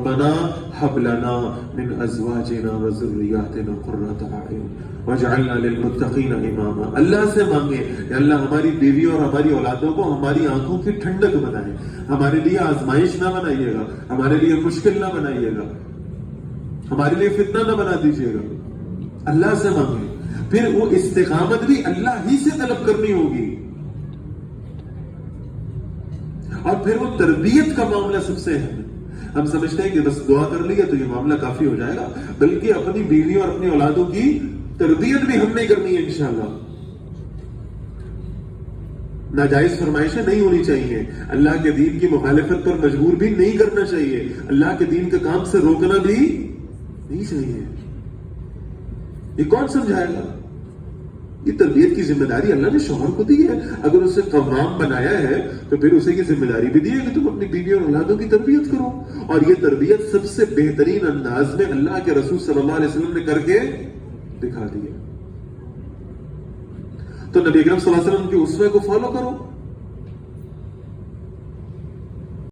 ربنا هب لنا من ازواجنا وذرياتنا قرۃ اعین واجعلنا للمتقین اماما. اللہ سے مانگے کہ اللہ ہماری بیوی اور ہماری اولادوں کو ہماری آنکھوں کی ٹھنڈک بنائے. ہمارے لیے آزمائش نہ بنائیے گا, ہمارے لیے مشکل نہ بنائیے گا, ہمارے لیے فتنہ نہ بنا دیجیے گا. اللہ سے مانگے. پھر وہ استقامت بھی اللہ ہی سے طلب کرنی ہوگی. اور پھر وہ تربیت کا معاملہ سب سے اہم ہے. ہم سمجھتے ہیں کہ بس دعا کر لیا تو یہ معاملہ کافی ہو جائے گا, بلکہ اپنی بیوی اور اپنی اولادوں کی تربیت بھی ہم نے کرنی ہے انشاءاللہ. ناجائز فرمائشیں نہیں ہونی چاہیے, اللہ کے دین کی مخالفت پر مجبور بھی نہیں کرنا چاہیے, اللہ کے دین کے کام سے روکنا بھی نہیں چاہیے. یہ کون سمجھائے گا؟ یہ تربیت کی ذمہ داری اللہ نے شوہر کو دی ہے. اگر اسے قوام بنایا ہے تو پھر اسے یہ ذمہ داری بھی دی ہے کہ تم اپنی بیوی اور اولادوں کی تربیت کرو. اور یہ تربیت سب سے بہترین انداز میں اللہ کے رسول صلی اللہ علیہ وسلم نے کر کے دکھا دی ہے. تو نبی اکرم صلی اللہ علیہ وسلم کی اسوہ کو فالو کرو.